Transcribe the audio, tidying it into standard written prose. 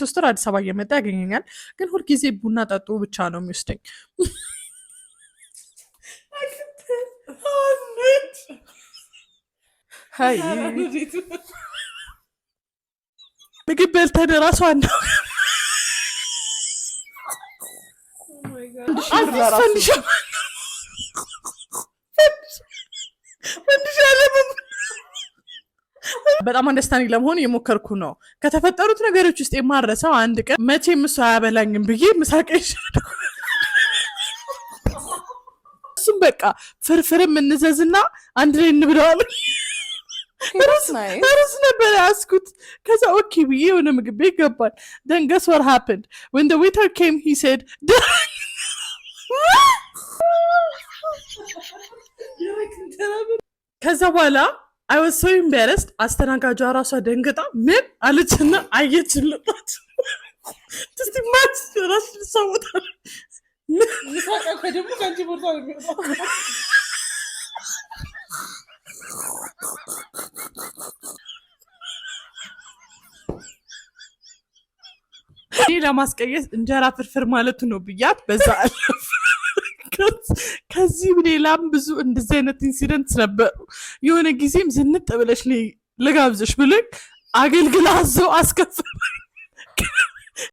ሲስተር አዲስ አበባ እየመጣ ያገኘኛል፣ ግን ሁልጊዜ ቡና ጠጡ ብቻ ነው የሚወስደኝ። ምግብ በልተን እራሱ አንዱ በጣም አንደስታንዲንግ ለመሆን እየሞከርኩ ነው። ከተፈጠሩት ነገሮች ውስጥ የማረሰው አንድ ቀን መቼም እሱ አያበላኝም ብዬ ምሳቄ እሱም በቃ ፍርፍርም እንዘዝና አንድ ላይ እንብለዋለን። ርስ ነበር ያስኩት። ከዛ ኦኬ ብዬ የሆነ ምግብ ቤት ገባል። then guess what happened when the waiter came he said ከዛ በኋላ I was so embarrassed. አስተናጋጇ ራሷ ደንግጣ ምን አለችና አየችልጣት። just imagine ራስ ልሳውታ ንሳቃ ከደሙ ካንቺ ቦርሳ ነው። ለማስቀየስ እንጀራ ፍርፍር ማለቱ ነው ብያት በዛ አለፍ። ከዚህ ሌላም ብዙ እንደዚህ አይነት ኢንሲደንት ነበሩ። የሆነ ጊዜም ዝንጥ ብለሽ ልጋብዝሽ ብለኝ አገልግላ አዘው አስከፍል